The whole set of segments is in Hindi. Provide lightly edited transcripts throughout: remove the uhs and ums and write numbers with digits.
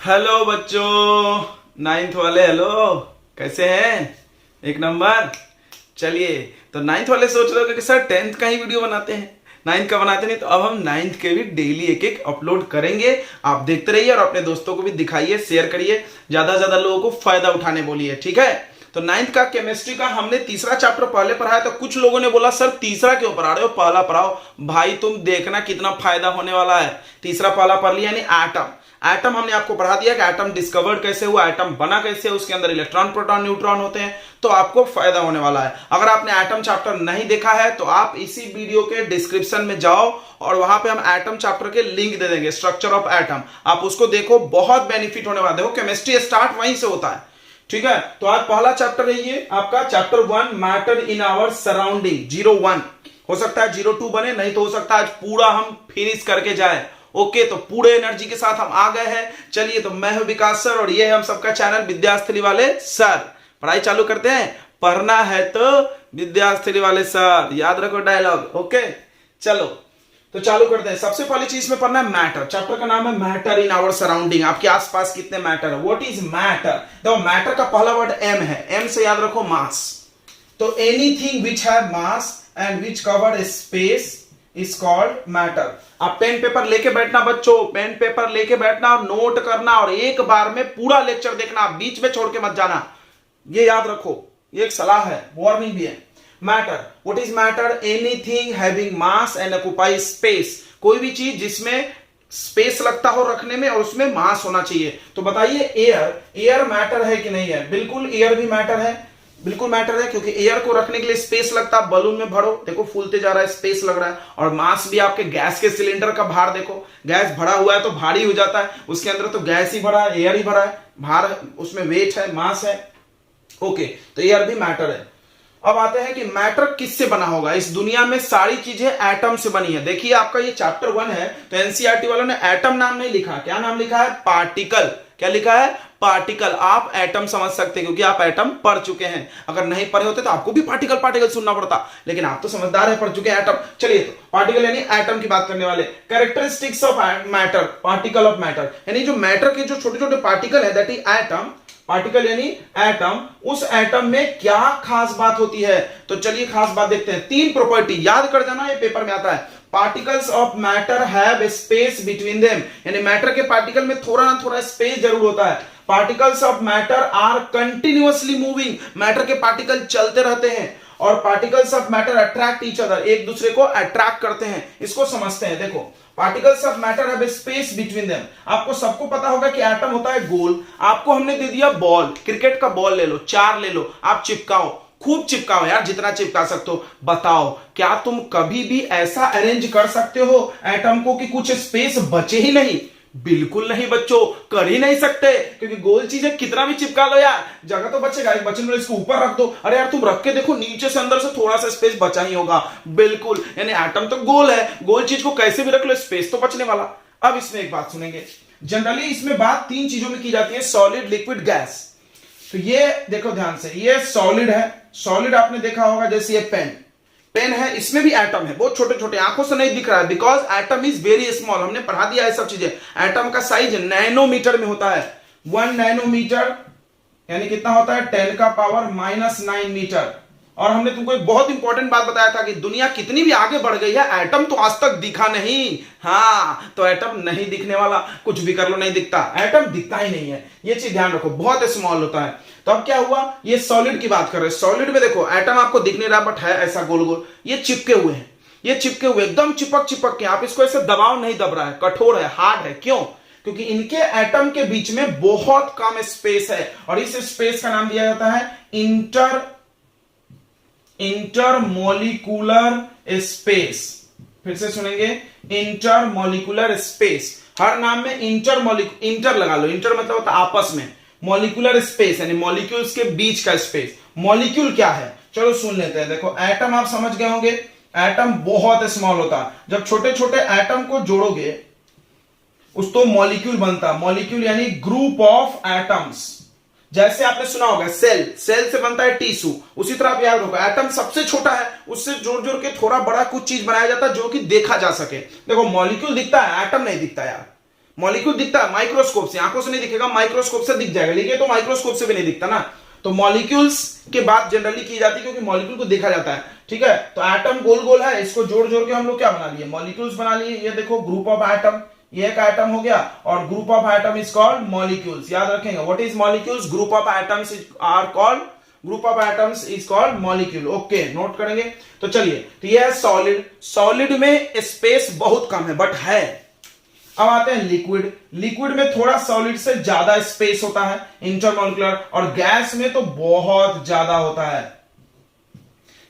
हेलो बच्चों, नाइन्थ वाले हेलो। कैसे हैं? एक नंबर। चलिए, तो नाइन्थ वाले सोच रहे हो कि सर टेंथ का ही वीडियो बनाते हैं, नाइन्थ का बनाते नहीं। तो अब हम नाइन्थ के भी डेली एक एक अपलोड करेंगे। आप देखते रहिए और अपने दोस्तों को भी दिखाइए, शेयर करिए, ज्यादा से ज्यादा लोगों को फायदा उठाने बोलिए, ठीक है। तो नाइन्थ का केमिस्ट्री का हमने तीसरा चैप्टर पहले पढ़ाया। तो कुछ लोगों ने बोला सर तीसरा क्यों पढ़ा रहे हो, पहला पढ़ाओ। भाई तुम देखना कितना फायदा होने वाला है। तीसरा पहला पढ़ लिया, यानी एटम। एटम हमने आपको पढ़ा दिया कि एटम डिस्कवर्ड कैसे हुआ, एटम बना कैसे, उसके अंदर इलेक्ट्रॉन प्रोटॉन न्यूट्रॉन होते हैं। तो आपको फायदा होने वाला है। अगर आपने एटम चैप्टर नहीं देखा है तो आप इसी वीडियो के डिस्क्रिप्शन में जाओ और वहां पे हम एटम चैप्टर के लिंक दे देंगे, स्ट्रक्चर ऑफ एटम। आप उसको देखो, बहुत बेनिफिट होने वाला है। देखो केमिस्ट्री स्टार्ट वहीं से होता है, ठीक है। तो आज पहला चैप्टर है ये आपका chapter 1, matter in our surrounding. 01 हो सकता है 02 बने, नहीं तो हो सकता है आज पूरा हम फिनिश करके जाए। ओके, तो पूरे एनर्जी के साथ हम आ गए हैं। चलिए, तो मैं हूं विकास सर और ये है हम सबका चैनल विद्यास्थली वाले सर। पढ़ाई चालू करते हैं। पढ़ना है तो विद्यास्थली वाले सर, याद रखो डायलॉग। ओके, चलो तो चालू करते हैं। सबसे पहली चीज में पढ़ना है मैटर। चैप्टर का नाम है मैटर इन आवर सराउंडिंग। आपके आसपास कितने मैटर है, व्हाट इज मैटर। देखो मैटर का पहला वर्ड एम है, एम से याद रखो मास। तो anything which have mass and which cover space is called matter. आप पेन पेपर लेके बैठना बच्चों, पेन पेपर लेके बैठना और नोट करना और एक बार में पूरा लेक्चर देखना, बीच में छोड़ के मत जाना। ये याद रखो, ये एक सलाह है, वार्निंग भी है। Matter, what is matter, anything having mass and occupy space. कोई भी चीज जिसमें स्पेस लगता हो रखने में और उसमें मास होना चाहिए। तो बताइए एयर, एयर मैटर है कि नहीं है? बिल्कुल एयर भी मैटर है, बिल्कुल मैटर है, क्योंकि एयर को रखने के लिए स्पेस लगता है। बलून में भरो, देखो फूलते जा रहा है, स्पेस लग रहा है। और मास भी आपके गैस के सिलेंडर का भार देखो, गैस भरा हुआ है तो भारी हो जाता है, उसके अंदर तो गैस ही भरा है, एयर ही भरा है, भार उसमें वेट है, मास है। ओके, तो एयर भी मैटर है। अब आते हैं कि मैटर किससे बना होगा। इस दुनिया में सारी चीजें एटम से बनी है। देखिए आपका ये चैप्टर 1 है तो एनसीईआरटी वालों ने एटम नाम नहीं लिखा, क्या नाम लिखा है? पार्टिकल। क्या लिखा है? पार्टिकल। आप एटम समझ सकते हैं क्योंकि आप एटम पढ़ चुके हैं। अगर नहीं पढ़े होते तो आपको भी पार्टिकल पार्टिकल सुनना पड़ता, लेकिन आप तो समझदार है, पढ़ चुके हैं एटम। चलिए, तो पार्टिकल यानी एटम की बात करने वाले। Characteristics of matter, particle of matter, यानी जो मैटर के जो छोटे छोटे पार्टिकल है, दैट इज एटम। पार्टिकल यानी एटम, उस एटम में क्या खास बात होती है? तो चलिए खास बात देखते हैं। 3 प्रॉपर्टी याद कर जाना, ये पेपर में आता है। Particles of matter have space between them, यानी मैटर के पार्टिकल में थोड़ा ना थोड़ा स्पेस जरूर होता है। Particles of matter are continuously moving, matter के पार्टिकल चलते रहते हैं। और particles of matter attract each other, एक दूसरे को अट्रैक्ट करते हैं। इसको समझते हैं। देखो particles of matter have space between them. आपको सबको पता होगा कि एटम होता है गोल। आपको हमने दे दिया बॉल, क्रिकेट का बॉल ले लो, 4 ले लो, आप चिपकाओ, खूब चिपकाओ यार, जितना चिपका सकते हो। बताओ क्या तुम कभी भी ऐसा अरेंज कर सकते हो एटम को कि कुछ स्पेस बचे ही नहीं? बिल्कुल नहीं बच्चों, कर ही नहीं सकते, क्योंकि गोल चीजें कितना भी चिपका लो यार, जगह तो बचेगा। एक बचने वाले इसको ऊपर रख दो, अरे यार तुम रख के देखो, नीचे से अंदर से थोड़ा सा स्पेस बचा ही होगा। बिल्कुल, यानी एटम तो गोल है, गोल चीज को कैसे भी रख लो, स्पेस तो बचने वाला। अब इसमें एक बात सुनेंगे, जनरली इसमें बात 3 चीजों में की जाती है, सॉलिड, लिक्विड, गैस। तो ये देखो ध्यान से, ये सॉलिड है। सॉलिड आपने देखा होगा, जैसे ये पेन, पेन है, इसमें भी एटम है, बहुत छोटे छोटे, आंखों से नहीं दिख रहा है, because atom is very small. हमने पढ़ा दिया है सब चीजें। एटम का साइज नैनोमीटर में होता है। 1 नैनोमीटर यानी कितना होता है? 10 का पावर -9 मीटर। और हमने तुमको एक बहुत इंपॉर्टेंट बात बताया था कि दुनिया कितनी भी आगे बढ़ गई है, एटम तो आज तक दिखा नहीं। हाँ, तो एटम नहीं दिखने वाला, कुछ भी कर लो नहीं दिखता, एटम दिखता ही नहीं है, ये चीज ध्यान रखो, बहुत स्मॉल होता है। तो अब क्या हुआ, ये सॉलिड की बात कर रहे हैं। सॉलिड में देखो एटम आपको दिख नहीं रहा, बट है ऐसा गोल गोल, ये चिपके हुए हैं, ये चिपके हुए एकदम चिपक चिपक के। आप इसको ऐसे दबाव नहीं दब रहा है, कठोर है, हार्ड है। क्यों? क्योंकि इनके एटम के बीच में बहुत कम स्पेस है, और इस स्पेस का नाम दिया जाता है इंटरमोलिकुलर स्पेस। फिर से सुनेंगे, इंटरमोलिकुलर स्पेस। हर नाम में इंटर लगा लो, इंटर मतलब होता है आपस में, मॉलिक्यूलर स्पेस यानी मॉलिक्यूल्स के बीच का स्पेस। मॉलिक्यूल क्या है, चलो सुन लेते हैं। देखो एटम आप समझ गए होंगे, एटम बहुत स्मॉल होता है। जब छोटे छोटे एटम को जोड़ोगे उस तो मॉलिक्यूल बनता है। मॉलिक्यूल यानी ग्रुप ऑफ एटम्स। जैसे आपने सुना होगा सेल, सेल से बनता है टिश्यू, उसी तरह आप याद रखो एटम सबसे छोटा है, उससे जोड़ जोड़ के थोड़ा बड़ा कुछ चीज बनाया जाता है जो कि देखा जा सके। देखो मॉलिक्यूल दिखता है, एटम नहीं दिखता यार। मॉलिक्यूल दिखता है माइक्रोस्कोप से, आंखों से नहीं दिखेगा, माइक्रोस्कोप से दिख जाएगा, लेकिन तो माइक्रोस्कोप से भी नहीं दिखता ना। तो मॉलिक्यूल्स की बात जनरली की जाती है क्योंकि मॉलिक्यूल को देखा जाता है, ठीक है। तो एटम गोल गोल है, इसको जोड़ जोड़ के हम लोग क्या बना लिए, मॉलिक्यूल्स बना लिए। ये देखो ग्रुप ऑफ एटम, ये एक एटम हो गया, और group of atom is called molecules. याद रखेंगे, what is molecules, group of atoms are called, group of atoms is called molecule. Okay, note करेंगे। तो चलिए, तो ये है सॉलिड। सॉलिड में स्पेस बहुत कम है बट है। अब आते हैं लिक्विड। लिक्विड में थोड़ा सॉलिड से ज्यादा स्पेस होता है, इंटरमॉलिक्यूलर, और गैस में तो बहुत ज्यादा होता है।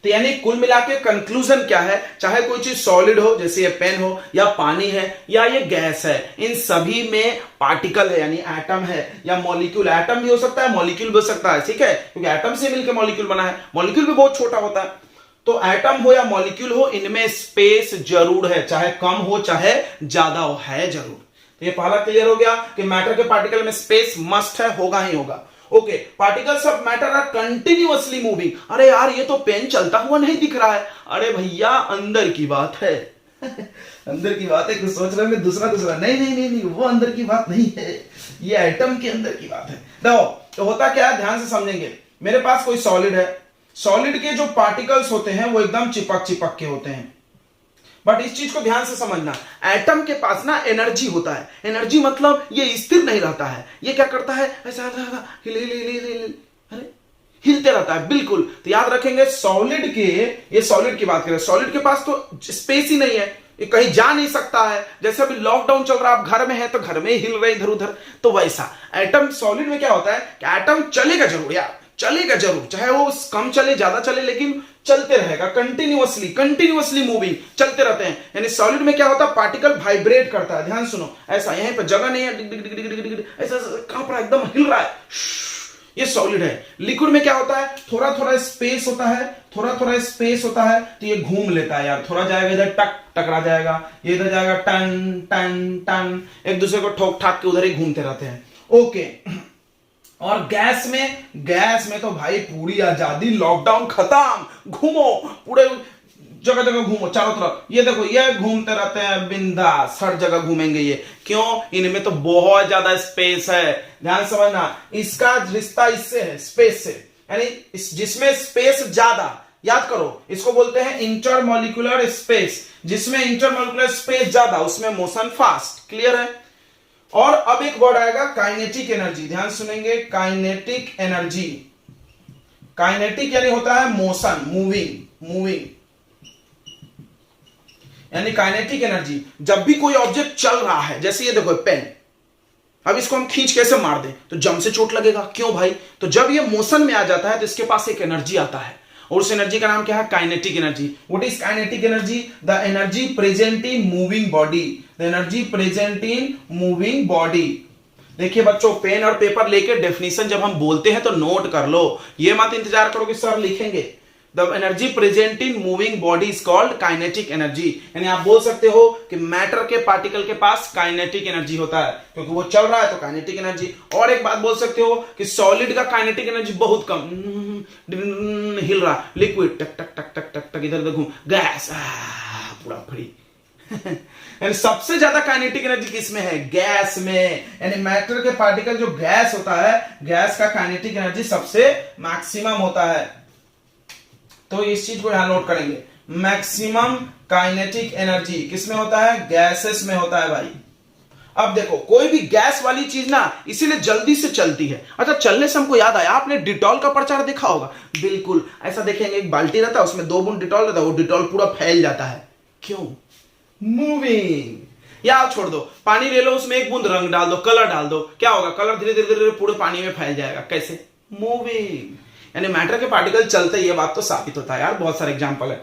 तो यानी कुल मिला के कंक्लूजन क्या है, चाहे कोई चीज सॉलिड हो जैसे ये पेन हो, या पानी है, या ये गैस है, इन सभी में पार्टिकल है यानी एटम है, या मॉलिक्यूल। एटम भी हो सकता है, मॉलिक्यूल भी हो सकता है, ठीक है, क्योंकि एटम से मिलकर मॉलिक्यूल बना है। मॉलिक्यूल भी बहुत छोटा होता है। तो एटम हो या मॉलिक्यूल हो, इनमें स्पेस जरूर है, चाहे कम हो चाहे ज्यादा हो, है जरूर। तो ये पहला क्लियर हो गया कि मैटर के पार्टिकल में स्पेस मस्ट है, होगा ही होगा। Okay, particles of matter are continuously moving. अरे यार, ये तो पेन चलता हुआ नहीं दिख रहा है। अरे भैया, अंदर की बात है अंदर की बात है। कुछ सोच रहे हैं दूसरा नहीं नहीं नहीं नहीं, वो अंदर की बात नहीं है, ये एटम के अंदर की बात है। देखो, तो होता क्या है, ध्यान से समझेंगे। मेरे पास कोई सॉलिड है, सॉलिड के जो पार्टिकल्स होते हैं वो एकदम चिपक चिपक के होते हैं। बट इस चीज को ध्यान से समझना, एटम के पास ना एनर्जी होता है। एनर्जी मतलब ये स्थिर नहीं रहता है, ये क्या करता है, ऐसा हिलते रहता है, बिल्कुल। तो याद रखेंगे, सॉलिड के, ये सॉलिड की बात करें, सॉलिड के पास तो स्पेस ही नहीं है, ये कहीं जा नहीं सकता है। जैसे अभी लॉकडाउन चल रहा है, आप घर में है तो घर में ही हिल रहे इधर उधर, तो वैसा एटम, सॉलिड में क्या होता है कि एटम चलेगा जरूर यार, चलेगा जरूर, चाहे वो कम चले ज्यादा चले, लेकिन चलते रहेगा, कंटिन्यूअसली मूविंग, चलते रहते हैं। यानी सॉलिड में क्या होता है, पार्टिकल वाइब्रेट करता है। ध्यान सुनो, ऐसा यहीं पर जगह नहीं है, डिग डिग डिग डिग डिग, ऐसा कांप रहा है, एकदम हिल रहा है, ये सॉलिड है। लिक्विड में क्या होता है, थोड़ा थोड़ा स्पेस होता है, थोड़ा थोड़ा स्पेस होता है, तो ये घूम लेता है यार, थोड़ा जाएगा इधर, टक टकरा जाएगा, ये इधर जाएगा, टन टन टन, एक दूसरे को ठोक ठाक के उधर ही घूमते रहते हैं। ओके, और गैस में तो भाई पूरी आजादी, लॉकडाउन खत्म, घूमो पूरे जगह जगह घूमो, चारों तरफ। ये देखो, ये घूमते रहते हैं बिंदास, हर जगह घूमेंगे ये, क्यों, इनमें तो बहुत ज्यादा स्पेस है। ध्यान समझना, इसका रिश्ता इससे है, स्पेस से, यानी जिसमें स्पेस ज्यादा, याद करो, इसको बोलते हैं इंटरमॉलिक्यूलर स्पेस। जिसमें इंटरमॉलिक्यूलर स्पेस ज्यादा, उसमें मोशन फास्ट। क्लियर है। और अब एक वर्ड आएगा काइनेटिक एनर्जी, ध्यान सुनेंगे, काइनेटिक एनर्जी। काइनेटिक यानी होता है मोशन, मूविंग, यानी काइनेटिक एनर्जी। जब भी कोई ऑब्जेक्ट चल रहा है, जैसे ये देखो पेन, अब इसको हम खींच कैसे मार दें तो जम से चोट लगेगा, क्यों भाई, तो जब ये मोशन में आ जाता है तो इसके पास एक एनर्जी आता है, और उस एनर्जी का नाम क्या है, kinetic energy. What is kinetic energy, the energy present in moving body, the energy present in moving body. देखिए बच्चों, पेन और पेपर लेके डेफिनेशन जब हम बोलते हैं तो नोट कर लो, ये मत इंतजार करो कि सर लिखेंगे। The energy present in moving body is called kinetic energy. यानी आप बोल सकते हो कि मैटर के पार्टिकल के पास काइनेटिक एनर्जी होता है, क्योंकि वो चल रहा है तो काइनेटिक एनर्जी। और एक बात बोल सकते हो कि सॉलिड का काइनेटिक एनर्जी बहुत कम, हिल रहा, लिक्विड टक टक टक टक टक टक इधर उधर घूम, गैस पूरा फ्री यानी सबसे ज्यादा काइनेटिक एनर्जी किसमें है, गैस में। यानी मैटर के पार्टिकल जो गैस होता है, गैस का काइनेटिक एनर्जी सबसे मैक्सिमम होता है। तो इस चीज को यहां नोट करेंगे, मैक्सिमम काइनेटिक एनर्जी किसमें होता है, गैसेस में होता है भाई। अब देखो, कोई भी गैस वाली चीज ना इसीलिए जल्दी से चलती है। अच्छा, चलने से हमको याद आया, आपने डिटॉल का प्रचार देखा होगा, बिल्कुल ऐसा देखेंगे, एक बाल्टी रहता है, उसमें 2 बूंद डिटॉल रहता है, वो डिटॉल पूरा फैल जाता है, क्यों, मूविंग। या छोड़ दो, पानी ले लो, उसमें 1 बूंद रंग डाल दो, कलर डाल दो, क्या होगा, कलर धीरे धीरे धीरे पूरे पानी में फैल जाएगा, कैसे, मूविंग। यानी मैटर के पार्टिकल चलते, ये बात तो साबित होता है यार, बहुत सारे एग्जांपल है।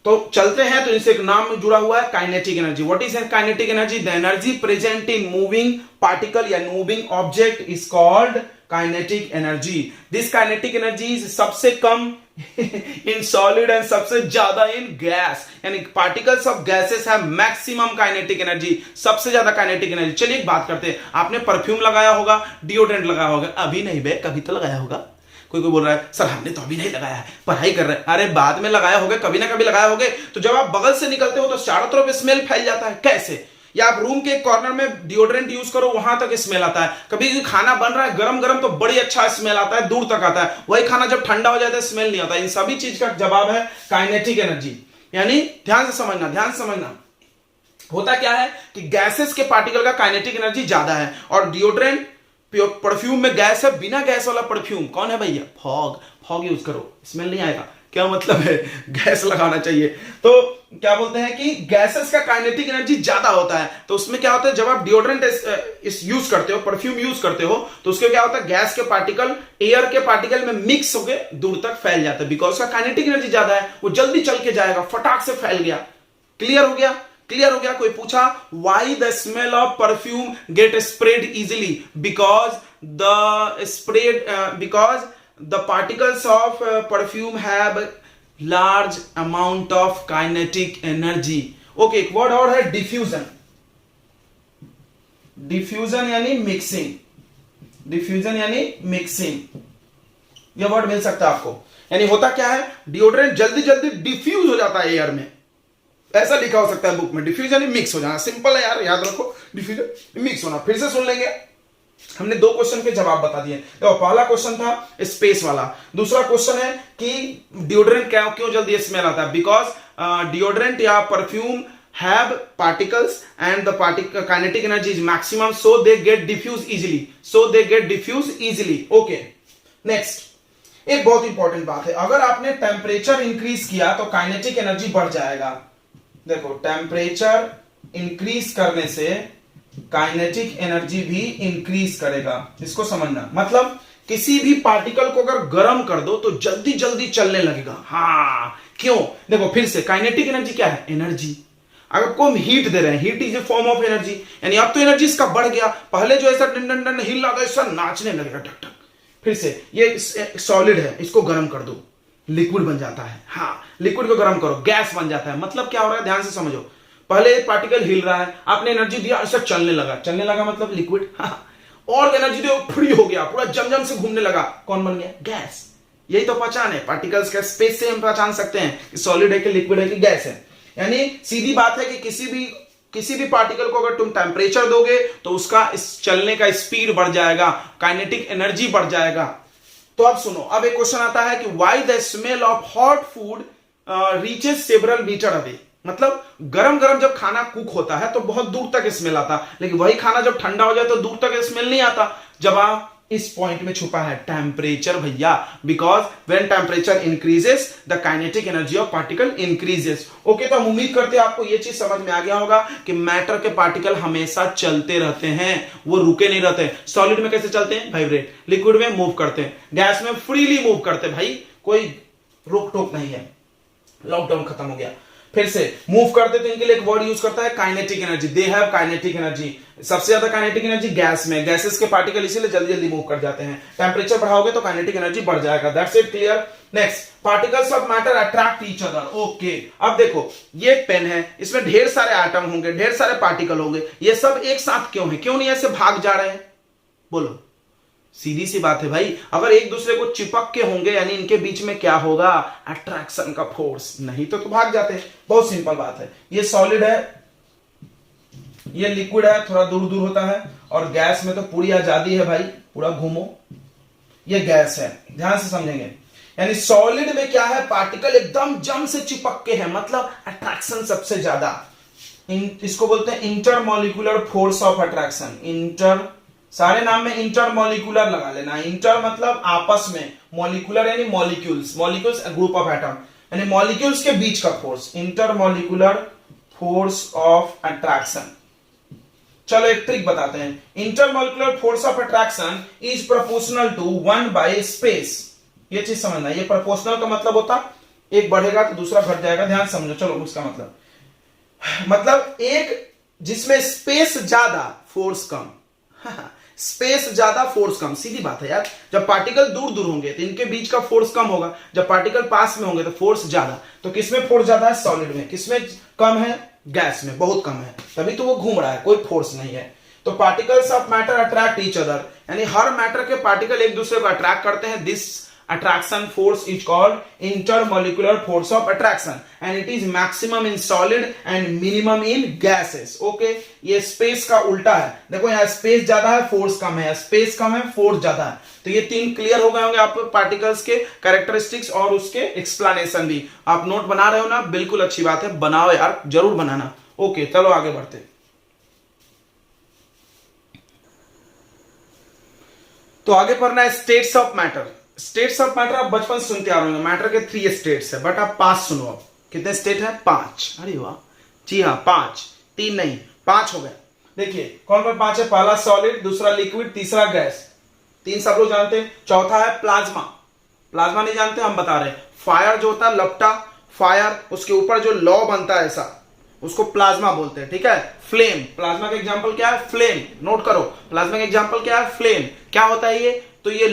तो चलते हैं तो इनसे एक नाम जुड़ा हुआ है, kinetic energy. What is kinetic energy, the energy present in moving particle या moving object is called kinetic energy. This kinetic energy is सबसे कम इन सॉलिड एंड सबसे ज्यादा इन गैस। यानी particles of gases have maximum kinetic energy, सबसे ज्यादा काइनेटिक एनर्जी। चलिए एक बात करते हैं, आपने परफ्यूम लगाया होगा, डिओड्रेंट लगाया होगा, अभी नहीं बे, कभी तो लगाया होगा। कोई बोल रहा है सर हमने तो अभी नहीं लगाया है, पढ़ाई कर रहे हैं, अरे बाद में लगाया होगा, कभी ना कभी लगाया होगा। तो जब आप बगल से निकलते हो तो चारों तरफ स्मेल फैल जाता है, कैसे, या आप रूम के कॉर्नर में डिओड्रेंट यूज करो, वहां तक स्मेल आता है। कभी खाना बन रहा है गरम गरम तो बड़ी अच्छा स्मेल आता है, दूर तक आता है। वही खाना जब ठंडा हो जाता है स्मेल नहीं आता। इन सभी चीज का जवाब है काइनेटिक एनर्जी। यानी ध्यान से समझना, ध्यान से समझना, होता क्या है कि गैसेस के पार्टिकल का काइनेटिक एनर्जी ज्यादा है, और डिओड्रेंट परफ्यूम में गैस है, बिना गैस वाला परफ्यूम कौन है भैया? फॉग। फॉग यूज करो, स्मेल नहीं आएगा। क्या मतलब है? गैस लगाना चाहिए। तो क्या बोलते हैं कि गैसेस का काइनेटिक एनर्जी ज्यादा होता है। तो उसमें क्या होता है, जब आप डिओड्रेंट इस यूज करते हो, परफ्यूम यूज करते हो, तो उसके क्या होता है, गैस के पार्टिकल एयर के पार्टिकल में मिक्स होकर दूर तक फैल जाता है। बिकॉज का काइनेटिक एनर्जी ज्यादा है, वो जल्दी चल के जाएगा, फटाक से फैल गया। क्लियर हो गया? क्लियर हो गया? कोई पूछा why the smell of perfume get spread easily? Because the particles of perfume have large amount of kinetic energy. Okay, एक वर्ड और है डिफ्यूजन। डिफ्यूजन यानी मिक्सिंग, डिफ्यूजन यानी मिक्सिंग, यह वर्ड मिल सकता है आपको। यानी होता क्या है, डिओड्रेंट जल्दी जल्दी डिफ्यूज हो जाता है एयर में, ऐसा लिखा हो सकता है बुक में। डिफ्यूजन यानी मिक्स हो जाना, सिंपल है यार, याद रखो, डिफ्यूजन मिक्स होना। फिर से सुन लेंगे, हमने दो क्वेश्चन के जवाब बता दिए। तो पहला क्वेश्चन था स्पेस वाला, दूसरा क्वेश्चन है कि डिओड्रेंट क्यों जल्दी स्मेल आता है? बिकॉज डिओड्रेंट या perfume have particles and the particle kinetic energy is maximum, so they get diffuse easily, so they get diffuse easily. Okay, next एक बहुत इंपॉर्टेंट बात है, अगर आपने टेम्परेचर इंक्रीज किया तो काइनेटिक एनर्जी बढ़ जाएगा। देखो, टेम्परेचर इंक्रीज करने से काइनेटिक एनर्जी भी इंक्रीज करेगा, इसको समझना। मतलब किसी भी पार्टिकल को अगर गर्म कर दो तो जल्दी जल्दी चलने लगेगा। हाँ, क्यों? देखो फिर से, काइनेटिक एनर्जी क्या है? एनर्जी। अगर को हम हीट दे रहे हैं, heat is a form of energy, यानी अब तो एनर्जी इसका बढ़ गया। पहले जो ऐसा डन डन डन हिल रहा था, ऐसा नाचने लगेगा टक टक। फिर से, ये सॉलिड है, इसको गर्म कर दो, लिक्विड बन जाता है। हाँ, लिक्विड को गर्म करो, गैस बन जाता है। मतलब क्या हो रहा है, ध्यान से समझो। पहले पार्टिकल हिल रहा है, आपने एनर्जी दिया, ऐसा चलने लगा, चलने लगा मतलब लिक्विड। हाँ, और एनर्जी दो, फ्री हो गया, पूरा जमजम से घूमने लगा, कौन बन गया? गैस। यही तो पहचान है पार्टिकल्स का। स्पेस से हम पहचान सकते हैं कि सॉलिड है कि लिक्विड है कि गैस है। यानी सीधी बात है कि किसी भी पार्टिकल को अगर तुम टेम्परेचर दोगे तो उसका इस चलने का स्पीड बढ़ जाएगा, काइनेटिक एनर्जी बढ़ जाएगा। तो अब सुनो, अब एक क्वेश्चन आता है कि why the smell of hot food reaches several metre away? मतलब गरम गरम जब खाना कुक होता है तो बहुत दूर तक स्मेल आता, लेकिन वही खाना जब ठंडा हो जाए तो दूर तक स्मेल नहीं आता। जवाब इस पॉइंट में छुपा है, टेम्परेचर भैया। Because when temperature increases the kinetic energy of particle increases. Okay, तो हम उम्मीद करते हैं आपको ये चीज समझ में आ गया होगा कि मैटर के पार्टिकल हमेशा चलते रहते हैं, वो रुके नहीं रहते। सॉलिड में कैसे चलते हैं? वाइब्रेट। लिक्विड में मूव करते हैं, गैस में फ्रीली मूव करते हैं भाई, कोई रोक टोक नहीं है। लॉकडाउन खत्म हो गया। फिर से मूव करते तो इनके लिए एक वर्ड यूज करता है kinetic energy. They have kinetic energy. सबसे ज्यादा काइनेटिक एनर्जी गैस में, गैसेस के पार्टिकल इसीलिए जल्दी जल्दी मूव कर जाते हैं। टेम्परेचर बढ़ाओगे तो काइनेटिक एनर्जी बढ़ जाएगा। That's it, clear. Next, particles of matter attract each other. Okay, अब देखो ये पेन है, इसमें ढेर सारे एटम होंगे, ढेर सारे पार्टिकल होंगे, ये सब एक साथ क्यों है? क्यों नहीं ऐसे भाग जा रहे हैं? बोलो, सीधी सी बात है भाई। अगर एक दूसरे को चिपक के होंगे यानी इनके बीच में क्या होगा? अट्रैक्शन का फोर्स, नहीं तो भाग जाते हैं। बहुत सिंपल बात है। ये सॉलिड है, ये लिक्विड है, थोड़ा दूर दूर होता है, और गैस में तो पूरी आजादी है भाई, पूरा घूमो। ये गैस है, ध्यान से समझेंगे। यानी सॉलिड में क्या है? पार्टिकल एकदम जम से चिपक के है, मतलब अट्रैक्शन सबसे ज्यादा। इसको बोलते हैं इंटरमॉलिक्यूलर फोर्स ऑफ अट्रैक्शन। सारे नाम में इंटरमॉलिक्यूलर लगा लेना। इंटर मतलब आपस में, मॉलिक्यूलर यानी molecules, molecules group of atom, यानी मॉलिक्यूल्स के बीच का force, intermolecular force of attraction. चलो एक ट्रिक बताते हैं। Intermolecular force of attraction is proportional to 1 by space. ये चीज समझना, ये प्रोपोर्शनल का मतलब होता एक बढ़ेगा तो दूसरा घट जाएगा। ध्यान समझो। चलो उसका मतलब एक जिसमें स्पेस ज्यादा फोर्स कम। स्पेस ज्यादा फोर्स कम, सीधी बात है यार। जब पार्टिकल दूर दूर होंगे तो इनके बीच का फोर्स कम होगा, जब पार्टिकल पास में होंगे तो फोर्स ज्यादा। तो किसमें फोर्स ज्यादा है? सॉलिड में। किसमें कम है? गैस में, बहुत कम है, तभी तो वो घूम रहा है, कोई फोर्स नहीं है। तो particles of matter attract each other, यानी हर मैटर के पार्टिकल एक दूसरे को अट्रैक्ट करते हैं। This attraction force is called intermolecular force of attraction and it is maximum in solid and minimum in gases. Okay, ये स्पेस का उल्टा है। देखो यहाँ स्पेस ज्यादा है, फोर्स कम है, स्पेस कम है, फोर्स ज्यादा है। तो ये तीन क्लियर हो गए होंगे आपको पार्टिकल्स के कैरेक्टरिस्टिक्स और उसके एक्सप्लेनेशन भी। आप नोट बना रहे हो ना, बिल्कुल अच्छी बात है, बनाओ यार, जरूर बनाना। ओके चलो आगे बढ़ते। तो आगे पढ़ना है states of matter. States of matter आप बचपन सुनते आ रहे होंगे, मैटर के 3 स्टेट्स है, बट आप 5 सुनो। अब कितने स्टेट है? 5। अरे वाह, जी हाँ 5, 3 नहीं 5 हो गए। देखिए कौन कौन 5 है? पहला सॉलिड, दूसरा लिक्विड, तीसरा गैस, 3 सब लोग जानते हैं। चौथा है प्लाज्मा, प्लाज्मा नहीं जानते, हम बता रहे हैं। फायर जो होता है लपटा, फायर, उसके ऊपर जो लौ बनता है ऐसा, उसको प्लाज्मा बोलते हैं, ठीक है। फ्लेम, प्लाज्मा का एग्जांपल क्या है? फ्लेम। नोट करो, प्लाज्मा का एग्जांपल क्या है? फ्लेम। क्या होता है ये? तो ये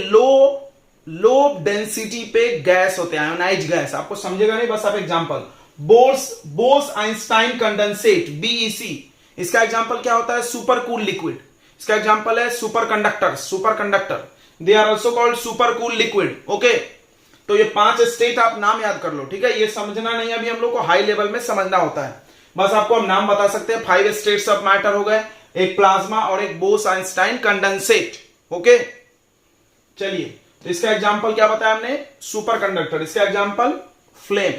लो डेंसिटी पे गैस होते हैं, आयोनाइज गैस। आपको समझेगा नहीं, बस आप example. Bose Einstein condensate, BEC, इसका एग्जांपल क्या होता है? Super cool liquid. इसका एग्जांपल है super conductor, they are also called super cool liquid. Okay, तो ये 5 स्टेट आप नाम याद कर लो, ठीक है। ये समझना नहीं, अभी हम लोग को हाई लेवल में समझना होता है, बस आपको हम नाम बता सकते हैं। 5 स्टेट्स ऑफ मैटर हो गए, एक प्लाज्मा और एक बोस आइंस्टाइन कंडेंसेट। ओके चलिए, तो इसका एग्जांपल क्या बताया हमने? Super conductor. इसका एग्जांपल फ्लेम।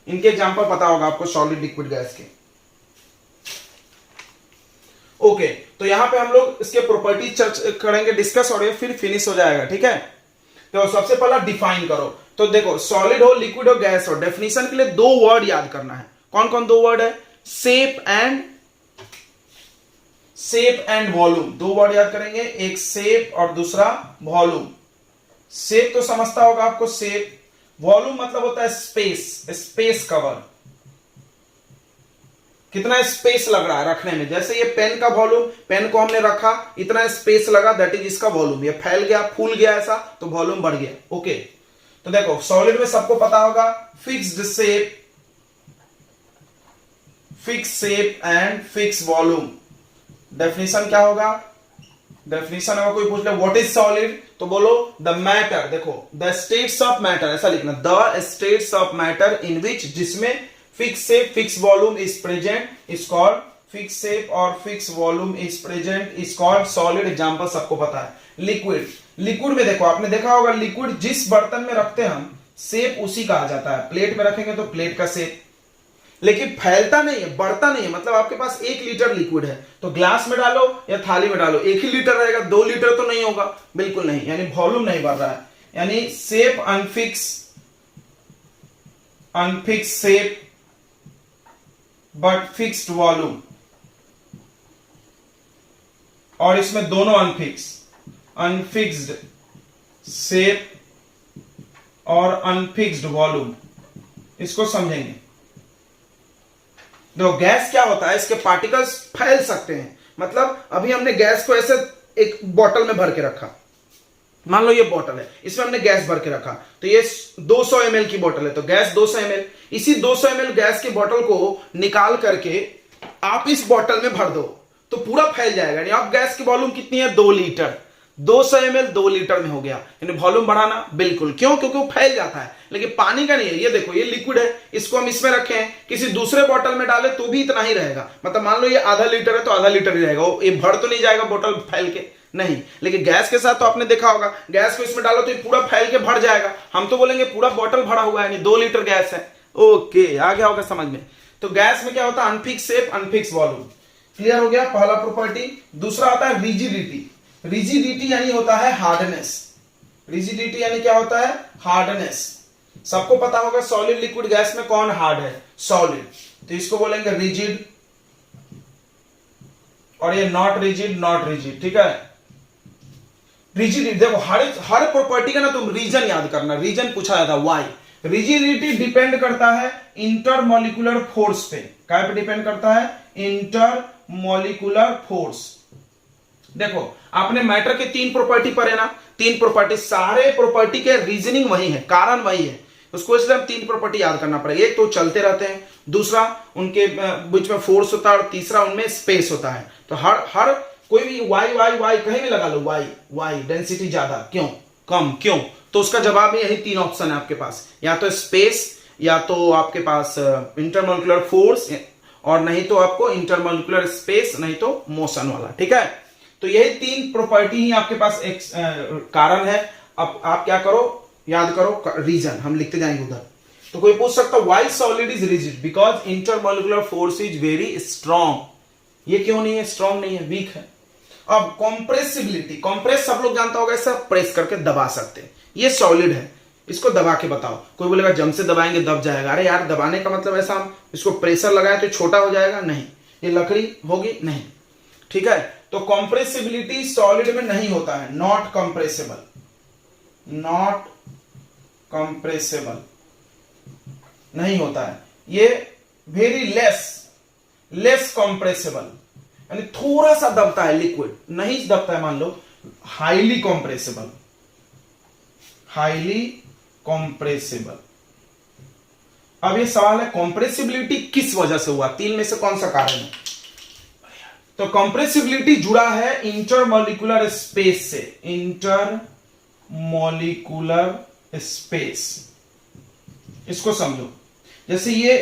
इनके एग्जांपल पता होगा आपको सॉलिड लिक्विड गैस के। ओके, तो यहां पे हम लोग इसके प्रॉपर्टीज करेंगे डिस्कस, और ये फिर फिनिश हो जाएगा, ठीक है। तो सबसे पहला डिफाइन करो। तो देखो सॉलिड हो, लिक्विड हो, गैस हो, डेफिनेशन के लिए 2 वर्ड याद करना है। कौन कौन 2 वर्ड है? Shape and volume. 2 वर्ड याद करेंगे, एक शेप और दूसरा वॉल्यूम। शेप तो समझता होगा आपको, शेप। वॉल्यूम मतलब होता है स्पेस कवर, कितना स्पेस लग रहा है रखने में। जैसे ये पेन का वॉल्यूम, पेन को हमने रखा, इतना स्पेस लगा, दैट इज इसका वॉल्यूम। ये फैल गया, फूल गया ऐसा, तो वॉल्यूम बढ़ गया। ओके, तो देखो सॉलिड में सबको पता होगा fixed shape and fix volume. Definition क्या होगा? डेफिनेशन अगर कोई पूछ ले व्हाट इज सॉलिड, तो बोलो द मैटर। देखो द स्टेट्स ऑफ मैटर, ऐसा लिखना, the states of matter in which, जिसमें fix shape fix volume is present is called fix shape, और fix volume is present is called solid. Example सबको पता है। लिक्विड में देखो, आपने देखा होगा लिक्विड जिस बर्तन में रखते हैं हम, शेप उसी का आ जाता है। प्लेट में रखेंगे तो प्लेट का शेप, लेकिन फैलता नहीं है, बढ़ता नहीं है। मतलब आपके पास 1 लीटर लिक्विड है, तो ग्लास में डालो या थाली में डालो, 1 ही लीटर रहेगा, 2 लीटर तो नहीं होगा, बिल्कुल नहीं। यानी वॉल्यूम नहीं बढ़ रहा है, यानी shape unfix shape but fixed volume. और इसमें दोनों अनफिक्स्ड शेप और अनफिक्स्ड वॉल्यूम, इसको समझेंगे। देखो गैस क्या होता है, इसके पार्टिकल्स फैल सकते हैं। मतलब अभी हमने गैस को ऐसे एक बोतल में भर के रखा, मान लो ये बोतल है, इसमें हमने गैस भर के रखा, तो ये 200 ml की बोतल है, तो गैस 200 ml। इसी 200 ml गैस की बोतल को निकाल करके आप इस बोतल में भर दो तो पूरा फैल जाएगा। यानी अब गैस की वॉल्यूम कितनी है? 2 लीटर। 200 ml 2 लीटर में हो गया, यानी वॉल्यूम बढ़ाना बिल्कुल। क्यों? क्योंकि वो फैल जाता है। लेकिन पानी का नहीं है। ये देखो ये लिक्विड है, इसको हम इसमें रखें, किसी दूसरे बोतल में डाले तो भी इतना ही रहेगा। मतलब मान लो ये आधा लीटर है तो आधा लीटर ही रहेगा, ये भर तो नहीं जाएगा बोतल फैल के, नहीं। लेकिन गैस के साथ तो आपने देखा होगा, गैस को इसमें डालो तो ये पूरा फैल के भर जाएगा। हम तो बोलेंगे पूरा बोतल भरा हुआ है, यानी 2 लीटर गैस है। ओके, आ गया होगा समझ में। तो गैस में क्या होता है? Unfix shape unfix volume. Clear हो गया पहला प्रॉपर्टी। दूसरा आता है रिजिडिटी। रिजिडिटी यानी होता है हार्डनेस। रिजिडिटी यानी क्या होता है? हार्डनेस। सबको पता होगा सॉलिड लिक्विड गैस में कौन हार्ड है? सॉलिड। तो इसको बोलेंगे रिजिड, और ये नॉट रिजिड, ठीक है। रिजिडिटी देखो, हर प्रॉपर्टी का ना तुम रीजन याद करना। रीजन पूछा जाता है, व्हाई। रिजिडिटी डिपेंड करता है इंटरमॉलिक्यूलर फोर्स पे। क्या पे डिपेंड करता है? Intermolecular force. देखो आपने मैटर के 3 प्रॉपर्टी पढ़े ना, 3 प्रॉपर्टी, सारे प्रॉपर्टी के रीजनिंग वही है, कारण वही है। उसको इसलिए हम 3 प्रॉपर्टी याद करना पड़ेगा। एक तो चलते रहते हैं, दूसरा उनके बीच में फोर्स होता है, और तीसरा उनमें स्पेस होता है। तो हर कोई भी वाई कहीं भी लगा लो, वाई डेंसिटी ज्यादा, क्यों? कम। क्यों? तो उसका जवाब है यही तीन ऑप्शन है आपके पास, या तो स्पेस, या तो आपके पास इंटरमोलिकुलर फोर्स, और नहीं तो आपको इंटरमोलिकुलर स्पेस, नहीं तो मोशन वाला। ठीक है, तो यही तीन प्रॉपर्टी ही आपके पास एक कारण है। अब आप क्या करो, याद करो रीजन, हम लिखते जाएंगे उधर। तो कोई पूछ सकता है why solid is rigid? Because intermolecular force is very strong. ये क्यों नहीं है स्ट्रॉन्ग? नहीं है, वीक है। अब कॉम्प्रेसिबिलिटी, कॉम्प्रेस सब लोग जानता होगा, ऐसा प्रेस करके दबा सकते हैं। ये सॉलिड है, इसको दबा के बताओ। कोई बोलेगा जम से दबाएंगे दब जाएगा। अरे यार, दबाने का मतलब ऐसा हम इसको प्रेशर लगाए तो छोटा हो जाएगा? नहीं। ये लकड़ी होगी? नहीं। ठीक है, तो कॉम्प्रेसिबिलिटी सॉलिड में नहीं होता है, नॉट कंप्रेसिबल, नॉट कंप्रेसिबल नहीं होता है। ये वेरी लेस कंप्रेसिबल, यानी थोड़ा सा दबता है, लिक्विड नहीं दबता है। मान लो हाईली कंप्रेसिबल, हाईली कंप्रेसिबल। अब ये सवाल है कंप्रेसिबिलिटी किस वजह से हुआ, तीन में से कौन सा कारण है? तो कंप्रेसिबिलिटी जुड़ा है इंटरमोलिकुलर स्पेस से, इंटरमोलिकुलर स्पेस। इसको समझो, जैसे ये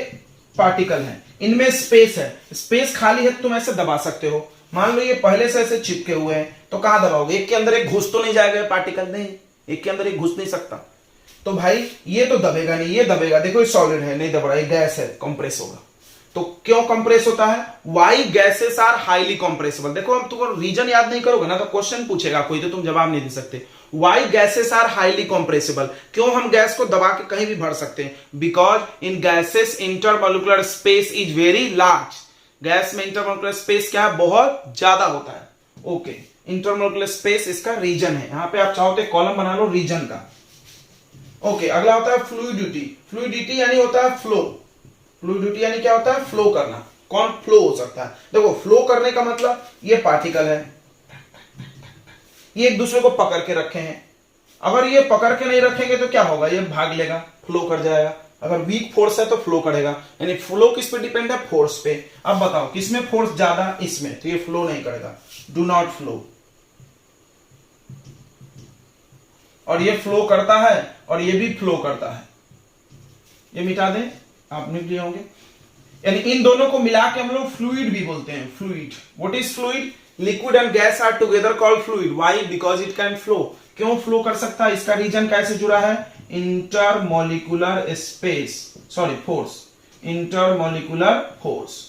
पार्टिकल है, इनमें स्पेस है, स्पेस खाली है, तुम ऐसे दबा सकते हो। मान लो ये पहले से ऐसे चिपके हुए हैं, तो कहां दबाओगे? एक के अंदर एक घुस तो नहीं जाएगा पार्टिकल? नहीं, एक के अंदर एक घुस नहीं सकता। तो भाई ये तो दबेगा नहीं, ये दबेगा। देखो ये सॉलिड है, नहीं दब रहा, ये गैस है, कंप्रेस होगा। तो क्यों कंप्रेस होता है? Why gases are highly compressible. देखो अब तुम रीजन याद नहीं करोगे ना तो क्वेश्चन पूछेगा कोई, तो तुम जवाब नहीं दे सकते। Why gases are highly compressible, क्यों हम गैस को दबा के कहीं भी भर सकते हैं? Because in gases intermolecular space is very large. Gas में इंटरमोलिकुलर स्पेस क्या है? बहुत ज्यादा होता है। ओके, इंटरमोलिकुलर स्पेस इसका रीजन है। यहां पे आप चाहो तो कॉलम बना लो रीजन का। ओके, अगला होता है फ्लूइडिटी। फ्लूइडिटी यानी होता है फ्लो। फ्लूइडिटी यानी क्या होता है? फ्लो करना। कौन फ्लो हो सकता है? देखो फ्लो करने का मतलब ये पार्टिकल है, ये एक दूसरे को पकड़ के रखे हैं। अगर ये पकड़ के नहीं रखेंगे तो क्या होगा? ये भाग लेगा, फ्लो कर जाएगा। अगर वीक फोर्स है तो फ्लो करेगा। यानी फ्लो किस पे डिपेंड है? फोर्स पे। अब बताओ किसमें फोर्स ज्यादा? इसमें, तो ये फ्लो नहीं करेगा, डू नॉट फ्लो। और ये फ्लो करता है और ये भी फ्लो करता है। ये मिटा दें, आप लिख लिए होंगे। यानी इन दोनों को मिला के हम लोग फ्लूइड भी बोलते हैं। Fluid, what is fluid? Liquid and gas are together called fluid. Why? Because it can flow. क्यों फ्लो कर सकता है? इसका रीजन कैसे जुड़ा है? Intermolecular space, sorry force, intermolecular force,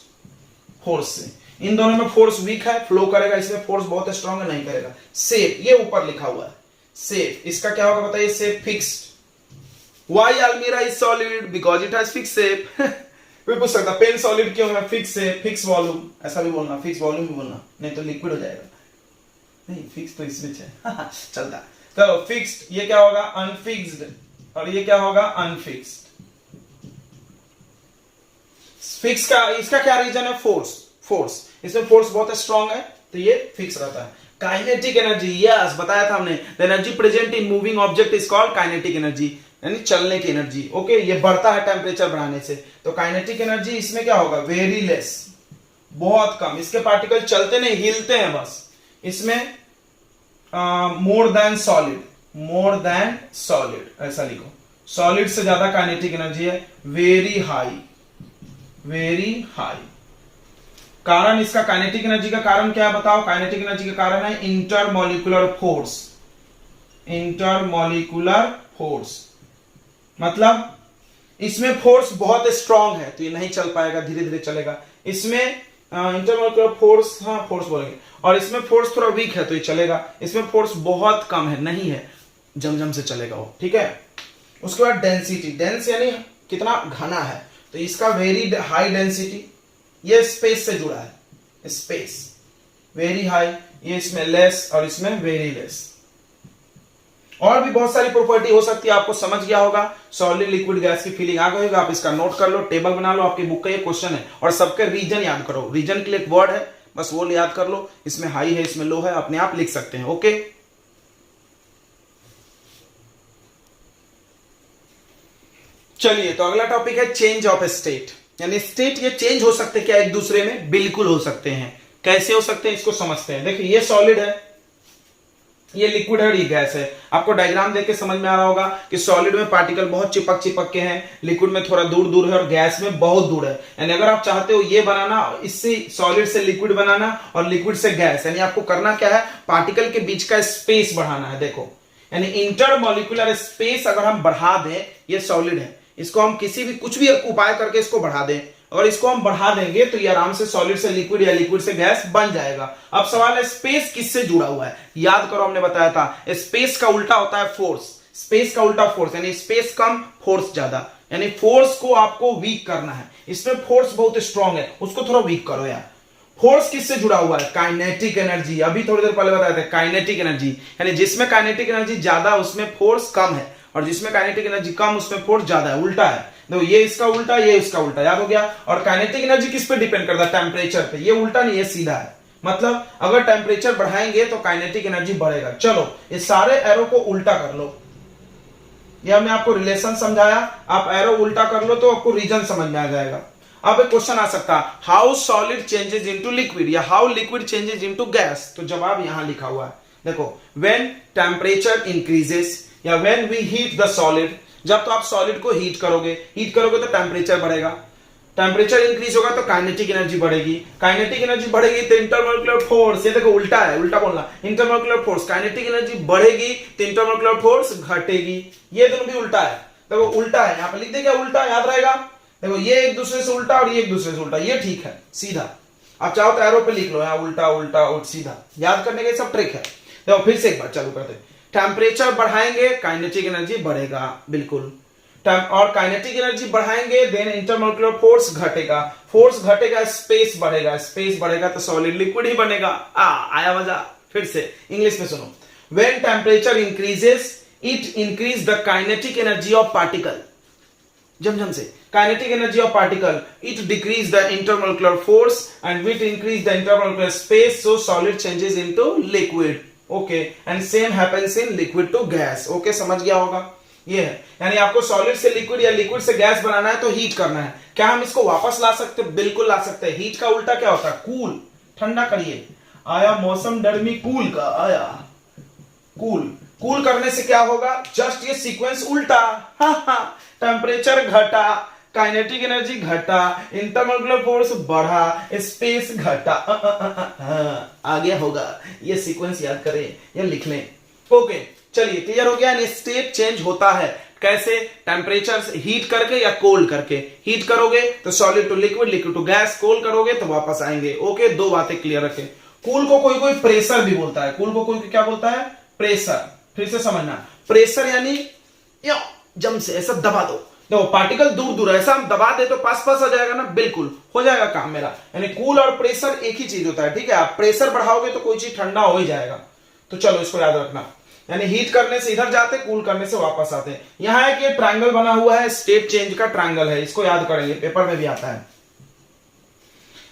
force से। इन दोनों में फोर्स वीक है, फ्लो करेगा। इसमें फोर्स बहुत स्ट्रांग है, नहीं करेगा। सेफ, ये ऊपर लिखा हुआ है सेफ। इसका क्या होगा बताइए? Safe, fixed. Why Almira is solid? Because it has fixed shape. कोई पूछ सकता पेन सॉलिड क्यों है? फिक्स है, फिक्स वॉल्यूम, ऐसा भी बोलना, फिक्स वॉल्यूम भी बोलना, नहीं तो लिक्विड हो जाएगा। नहीं, फिक्स तो इसमें है चलता। तो फिक्स्ड, ये क्या होगा? अनफिक्स्ड, और ये क्या होगा? अनफिक्स्ड। फिक्स का इसका क्या रीजन है? फोर्स। फोर्स, इसमें फोर्स बहुत स्ट्रांग है तो ये फिक्स रहता है। काइनेटिक एनर्जी, यस बताया था हमने, the energy present in moving object is called kinetic energy, यानी चलने की एनर्जी। ओके, ये बढ़ता है टेम्परेचर बढ़ाने से। तो काइनेटिक एनर्जी इसमें क्या होगा? वेरी लेस, बहुत कम। इसके पार्टिकल चलते नहीं, हिलते हैं बस। इसमें more than solid, more than solid, ऐसा लिखो। सॉलिड से ज्यादा काइनेटिक एनर्जी है, वेरी हाई, वेरी हाई। कारण इसका काइनेटिक एनर्जी का कारण क्या है बताओ? काइनेटिक एनर्जी का कारण है इंटरमोलिकुलर फोर्स। इंटरमोलिकुलर फोर्स मतलब इसमें फोर्स बहुत स्ट्रांग है तो ये नहीं चल पाएगा, धीरे धीरे चलेगा। इसमें इंटरमोलिकुलर फोर्स, हाँ फोर्स बोलेंगे, और इसमें फोर्स थोड़ा वीक है तो ये चलेगा। इसमें फोर्स बहुत कम है, नहीं है, जम से चलेगा वो। ठीक है, उसके बाद डेंसिटी, डेंस यानी कितना घना है, तो इसका वेरी हाई डेंसिटी, ये स्पेस से जुड़ा है, स्पेस वेरी हाई। ये इसमें लेस और इसमें वेरी लेस। और भी बहुत सारी प्रॉपर्टी हो सकती है, आपको समझ गया होगा। सॉलिड लिक्विड गैस की फीलिंग आ गई होगा, आप इसका नोट कर लो, टेबल बना लो, आपकी बुक का ये क्वेश्चन है। और सबके रीजन याद करो, रीजन के लिए एक वर्ड है, बस वो याद कर लो। इसमें हाई है, इसमें लो है, अपने आप लिख सकते हैं। ओके, चलिए तो अगला टॉपिक है चेंज ऑफ स्टेट, यानी स्टेट ये चेंज हो सकते हैं क्या एक दूसरे में? बिल्कुल हो सकते हैं। कैसे हो सकते हैं इसको समझते हैं। देखिए ये सॉलिड है, ये लिक्विड है और ये गैस है। आपको डायग्राम देख के समझ में आ रहा होगा कि सॉलिड में पार्टिकल बहुत चिपक चिपक के हैं, लिक्विड में थोड़ा दूर दूर है और गैस में बहुत दूर है। यानी अगर आप चाहते हो ये बनाना, इससे सॉलिड से लिक्विड बनाना और लिक्विड से गैस, यानी आपको करना क्या है, पार्टिकल के बीच का स्पेस बढ़ाना है। देखो यानी इंटरमॉलिक्यूलर स्पेस अगर हम बढ़ा दें, ये सॉलिड है, इसको हम किसी भी कुछ भी उपाय करके इसको बढ़ा दें, अगर इसको हम बढ़ा देंगे तो ये आराम से सॉलिड से लिक्विड या लिक्विड से गैस बन जाएगा। अब सवाल है स्पेस किससे जुड़ा हुआ है। याद करो हमने बताया था स्पेस का उल्टा होता है फोर्स, स्पेस का उल्टा फोर्स, यानी स्पेस कम फोर्स ज्यादा, यानी फोर्स को आपको वीक करना है। इसमें फोर्स बहुत स्ट्रांग है, उसको थोड़ा वीक करो यार। फोर्स किससे जुड़ा हुआ है, काइनेटिक एनर्जी, अभी थोड़ी देर पहले बताया था काइनेटिक एनर्जी, यानी जिसमें काइनेटिक एनर्जी ज्यादा उसमें फोर्स कम है और जिसमें काइनेटिक एनर्जी कम उसमें फोर्स ज्यादा है, उल्टा है। देखो ये इसका उल्टा, ये इसका उल्टा, याद हो गया। और काइनेटिक एनर्जी किस पे डिपेंड करता है, टेम्परेचर पे। ये उल्टा नहीं, ये सीधा है, मतलब अगर टेम्परेचर बढ़ाएंगे तो काइनेटिक एनर्जी बढ़ेगा। चलो इस सारे एरो को उल्टा कर लो, यह मैं आपको रिलेशन समझाया, आप एरो उल्टा कर लो तो आपको रीजन समझ में आ जाएगा। अब एक क्वेश्चन आ सकता है how solid changes into liquid या how liquid changes into gas, तो जवाब यहां लिखा हुआ है। देखो व्हेन टेम्परेचर इंक्रीजेस या when we heat the solid, जब तो आप सॉलिड को हीट करोगे तो टेम्परेचर बढ़ेगा, टेम्परेचर इंक्रीज होगा तो काइनेटिक एनर्जी बढ़ेगी, काइनेटिक एनर्जी बढ़ेगी तो इंटरमॉलिक्यूलर फोर्स, ये देखो उल्टा है, उल्टा बोलना, इंटरमॉलिक्यूलर फोर्स, काइनेटिक एनर्जी बढ़ेगी तो इंटरमॉलिक्यूलर फोर्स घटेगी। ये दोनों भी उल्टा है, देखो उल्टा है, यहां पर लिख दे क्या उल्टा, याद रहेगा। देखो ये एक दूसरे से उल्टा और ये एक दूसरे से उल्टा, ये ठीक है सीधा। आप चाहो तो एरो पे लिख लो, यहाँ उल्टा उल्टा और सीधा, याद करने के सब ट्रिक है। देखो फिर से एक बार चालू करते हैं, टेम्परेचर बढ़ाएंगे काइनेटिक एनर्जी बढ़ेगा, बिल्कुल, और काइनेटिक एनर्जी बढ़ाएंगे देन इंटरमॉलिक्यूलर फोर्स घटेगा, फोर्स घटेगा स्पेस बढ़ेगा, स्पेस बढ़ेगा तो सॉलिड लिक्विड ही बनेगा। आया मजा। फिर से इंग्लिश में सुनो, when temperature increases it increase the kinetic energy of particle, जम से kinetic energy of particle, it decrease the intermolecular force and it increase the intermolecular space, so solid changes into liquid, okay, and same happens in liquid to gas, okay, समझ गया होगा। ये है, यानी आपको सॉलिड से लिक्विड या लिक्विड से गैस बनाना है तो हीट करना है। क्या हम इसको वापस ला सकते हैं, बिल्कुल ला सकते हैं। हीट का उल्टा क्या होता है, कूल, ठंडा करिए। आया मौसम डरमी कूल का, आया कूल, कूल करने से क्या होगा, जस्ट ये सीक्वेंस उल्टा, टेम्परेचर घटा, काइनेटिक एनर्जी घटा, इंटरमॉलिक्यूलर फोर्स बढ़ा, स्पेस घटा, आगे होगा। ये सीक्वेंस याद करें या लिख लें। ओके चलिए क्लियर हो गया। स्टेट चेंज होता है कैसे, टेम्परेचर हीट करके या कोल्ड करके। हीट करोगे तो solid to liquid, liquid to gas, cold करोगे तो वापस आएंगे। ओके दो बातें क्लियर रखें। कूल को कोई कोई प्रेशर भी बोलता है, कूल को कोई क्या बोलता है, प्रेशर। फिर से समझना, प्रेशर यानी जम से ऐसा दबा दो, देखो पार्टिकल दूर दूर ऐसा हम दबा दे तो पास पास आ जाएगा ना, बिल्कुल हो जाएगा काम मेरा। यानी कूल और प्रेशर एक ही चीज होता है, ठीक है। आप प्रेशर बढ़ाओगे तो कोई चीज ठंडा हो ही जाएगा। तो चलो इसको याद रखना, यानी हीट करने से इधर जाते, कूल करने से वापस आते। यहां एक ये ट्रायंगल बना हुआ है, स्टेट चेंज का ट्रायंगल है, इसको याद करेंगे, पेपर में भी आता है।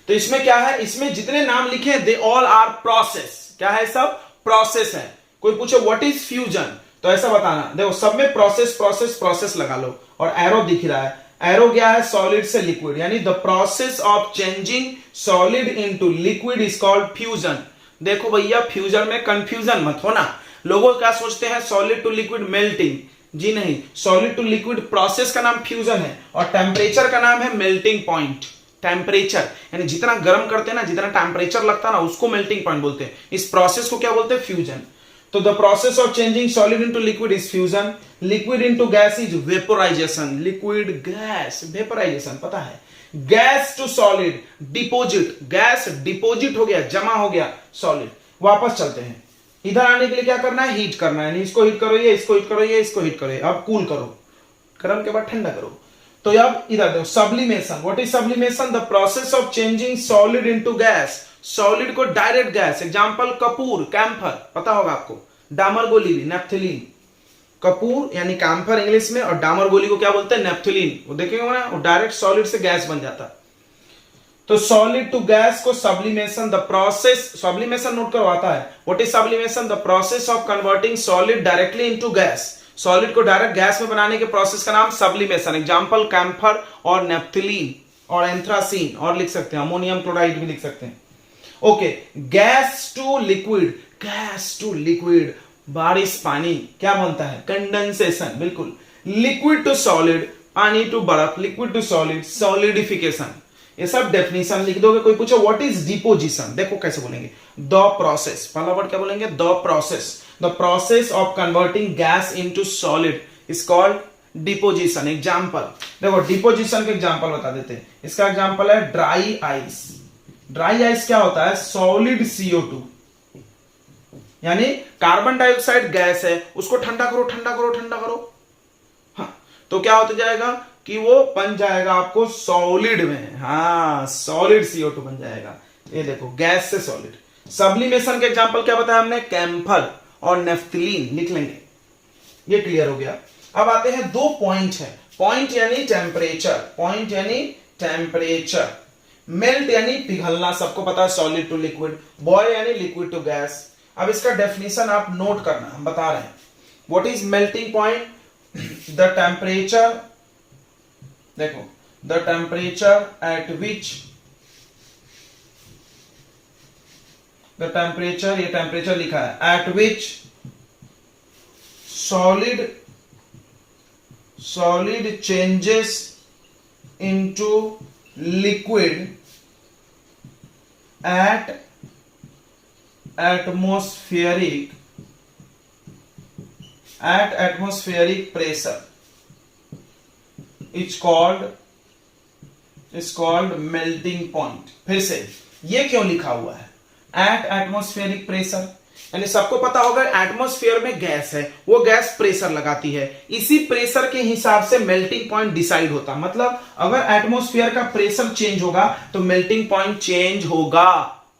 तो इसमें क्या है, इसमें जितने नाम लिखे दे ऑल आर प्रोसेस। क्या है, सब प्रोसेस है। कोई पूछे व्हाट इज फ्यूजन तो ऐसा बताना, देखो सब में प्रोसेस प्रोसेस प्रोसेस लगा लो। और एरो दिख रहा है, एरो क्या है, सॉलिड से लिक्विड, यानी the process of changing solid into liquid is called fusion. देखो भैया फ्यूजन में कंफ्यूजन मत होना, लोगों क्या सोचते हैं सॉलिड टू लिक्विड मेल्टिंग, जी नहीं, सॉलिड टू लिक्विड प्रोसेस का नाम फ्यूजन है और टेम्परेचर का नाम है मेल्टिंग पॉइंट। टेम्परेचर यानी जितना गर्म करते हैं ना, जितना टेम्परेचर लगता है ना, उसको मेल्टिंग पॉइंट बोलते हैं। इस प्रोसेस को क्या बोलते हैं, फ्यूजन। तो the process of changing solid into liquid is fusion, liquid into gas is vaporisation, liquid gas vaporisation पता है। Gas to solid deposit, gas deposit हो गया, जमा हो गया सॉलिड। वापस चलते हैं, इधर आने के लिए क्या करना है, हीट करना है, इसको हीट करो, ये इसको हीट करो, ये इसको हीट करो, अब कूल करो, गर्म के बाद ठंडा करो। तो अब इधर देखो sublimation, what is sublimation, the process of changing solid into gas, solid को डायरेक्ट गैस, एग्जांपल कपूर, कैम्फर पता होगा आपको, डामर गोली भी, नेफ्थलीन। कपूर यानी कैम्फर इंग्लिश में, और डामर गोली को क्या बोलते हैं, नेफ्थलीन। वो देखेंगे ना, वो डायरेक्ट सॉलिड से गैस बन जाता है। तो सॉलिड टू गैस को sublimation, the process, sublimation note करवाता है, what is sublimation, the process of converting solid directly into gas, solid को डायरेक्ट गैस में बनाने के प्रोसेस का नाम सब्लिमेशन। एग्जांपल कैम्फर और नेफ्थलीन और एंथ्रासीन, और लिख सकते हैं अमोनियम क्लोराइड भी लिख सकते हैं। Okay, gas to liquid, gas to liquid, बारिश पानी क्या बनता है, कंडेंसेशन, बिल्कुल। लिक्विड टू सॉलिड, पानी टू बर्फ, लिक्विड टू सॉलिड, सॉलिडिफिकेशन, ये सब डेफिनेशन लिख दोगे। कोई पूछे व्हाट इज डिपोजिशन, देखो कैसे बोलेंगे, द प्रोसेस, पहला वर्ड क्या बोलेंगे, the process of converting gas into solid is called deposition. Example देखो, डिपोजिशन के एग्जांपल बता देते हैं। इसका एग्जांपल है ड्राई आइस। ड्राई आइस क्या होता है, सॉलिड CO2, यानी कार्बन डाइऑक्साइड गैस है, उसको ठंडा करो ठंडा करो ठंडा करो, हाँ, तो क्या होता जाएगा कि वो बन जाएगा आपको सॉलिड में, हाँ, सॉलिड CO2 बन जाएगा। ये देखो, गैस से सॉलिड। सब्लिमेशन के एग्जांपल क्या बताया हमने, कैम्फर और नेफ्थलीन, लिख लेंगे, ये क्लियर हो गया। अब आते हैं दो पॉइंट है, पॉइंट यानी टेम्परेचर, पॉइंट यानी टेम्परेचर, मेल्ट यानी पिघलना, सबको पता है सॉलिड टू लिक्विड, बॉयल यानी लिक्विड टू गैस। अब इसका डेफिनेशन आप नोट करना, हम बता रहे हैं। What is melting point, the temperature, देखो, the temperature at which, the temperature, ये टेम्परेचर लिखा है, at which solid changes into liquid at atmospheric pressure is called melting point। फिर से ये क्यों लिखा हुआ है, at atmospheric pressure, यानी सबको पता होगा एटमॉस्फेयर में गैस है, वो गैस प्रेशर लगाती है, इसी प्रेशर के हिसाब से मेल्टिंग पॉइंट डिसाइड होता। मतलब अगर एटमॉस्फेयर का प्रेशर चेंज होगा तो मेल्टिंग पॉइंट चेंज होगा।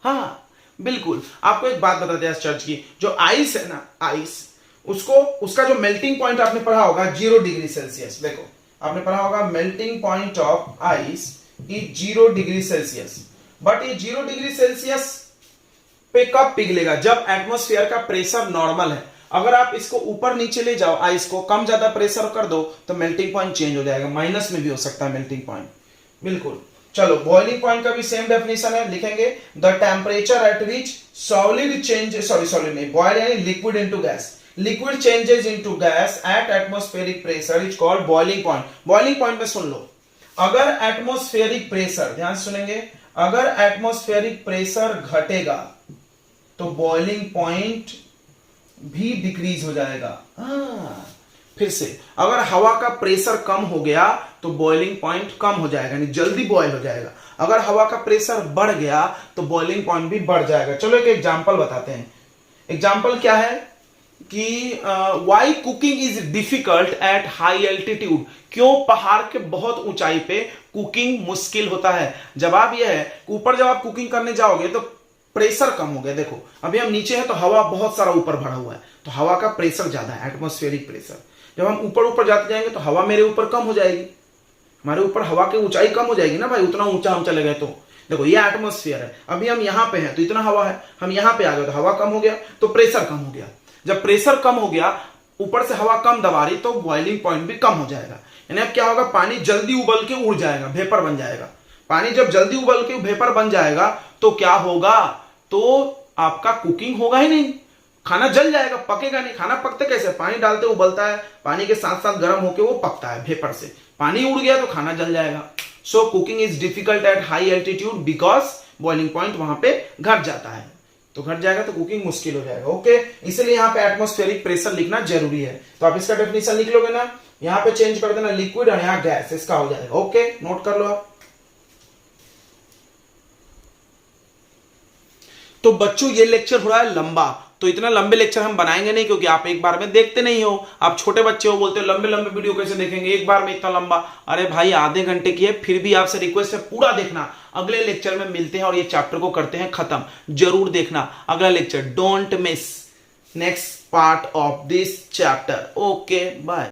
हाँ बिल्कुल, आपको एक बात बताते हैं चर्च की, जो आइस है ना, आइस, उसका जो मेल्टिंग पॉइंट आपने पढ़ा होगा 0 डिग्री सेल्सियस। देखो, आपने पढ़ा होगा melting point of ice is 0 degree Celsius. But ये 0 डिग्री सेल्सियस पे कब पिघलेगा, जब एटमॉस्फेयर का प्रेशर नॉर्मल है। अगर आप इसको ऊपर नीचे ले जाओ, आइस को कम ज्यादा प्रेशर कर दो तो मेल्टिंग पॉइंट चेंज हो जाएगा, माइनस में भी हो सकता है मेल्टिंग पॉइंट, बिल्कुल। चलो, बॉइलिंग पॉइंट का भी सेम डेफिनेशन है, लिखेंगे the temperature at which solid change, solid नहीं, बॉयल यानी liquid into gas, liquid changes into gas at atmospheric pressure is called boiling point. Boiling point में सुन लो, अगर एटमॉस्फेरिक प्रेशर, ध्यान सुनेंगे, अगर एटमॉस्फेरिक प्रेशर घटेगा तो बॉइलिंग पॉइंट भी डिक्रीज हो जाएगा। फिर से, अगर हवा का प्रेशर कम हो गया तो बॉइलिंग पॉइंट कम हो जाएगा, यानी जल्दी बॉयल हो जाएगा। अगर हवा का प्रेशर बढ़ गया तो बॉइलिंग पॉइंट भी बढ़ जाएगा। चलो एक एग्जांपल बताते हैं। एग्जांपल क्या है कि why cooking is difficult at high altitude, क्यों पहाड़ के बहुत ऊंचाई पे कुकिंग मुश्किल होता है। जवाब यह है, ऊपर जब आप कुकिंग करने जाओगे तो प्रेशर कम हो गया। देखो, अभी हम नीचे हैं तो हवा बहुत सारा ऊपर भरा हुआ है, तो हवा का प्रेशर ज्यादा है, एटमॉस्फेरिक प्रेशर। जब हम ऊपर ऊपर जाते जाएंगे तो हवा मेरे ऊपर कम हो जाएगी, हमारे ऊपर हवा की ऊंचाई कम हो जाएगी ना भाई, उतना ऊंचा हम चले गए तो। देखो, ये एटमॉस्फेयर है, अभी हम यहाँ पे हैं तो इतना हवा है, हम यहाँ पे आ गए तो हवा कम हो गया, तो प्रेशर कम हो गया। जब प्रेशर कम हो गया, ऊपर से हवा कम दबा रही, तो बॉइलिंग पॉइंट भी कम हो जाएगा। यानी अब क्या होगा, पानी जल्दी उबल के उड़ जाएगा, वेपर बन जाएगा। पानी जब जल्दी उबल के वेपर बन जाएगा तो क्या होगा, तो आपका कुकिंग होगा ही नहीं, खाना जल जाएगा, पकेगा नहीं। खाना पकते कैसे, पानी डालते उबलता है, पानी के साथ साथ गर्म होकर वो पकता है वेपर से, पानी उड़ गया तो खाना जल जाएगा। So cooking is difficult at high altitude because boiling point वहां पे घट जाता है, तो घट जाएगा तो कुकिंग मुश्किल हो जाएगा। ओके, इसलिए यहाँ पे एटमॉस्फेरिक प्रेशर लिखना जरूरी है। तो आप इसका डेफिनेशन लिख लोगे ना, यहाँ पे चेंज कर देना लिक्विड और यहाँ गैस, इसका हो जाएगा। ओके, नोट कर लो आप। तो बच्चों, ये लेक्चर हो रहा है लंबा, तो इतना लंबे लेक्चर हम बनाएंगे नहीं, क्योंकि आप एक बार में देखते नहीं हो। आप छोटे बच्चे हो, बोलते हो लंबे लंबे वीडियो कैसे देखेंगे एक बार में इतना लंबा। अरे भाई, आधे घंटे की है, फिर भी आपसे रिक्वेस्ट है पूरा देखना। अगले लेक्चर में मिलते हैं और ये चैप्टर को करते हैं खत्म। जरूर देखना अगला lecture, don't miss next part of this chapter. Okay, bye.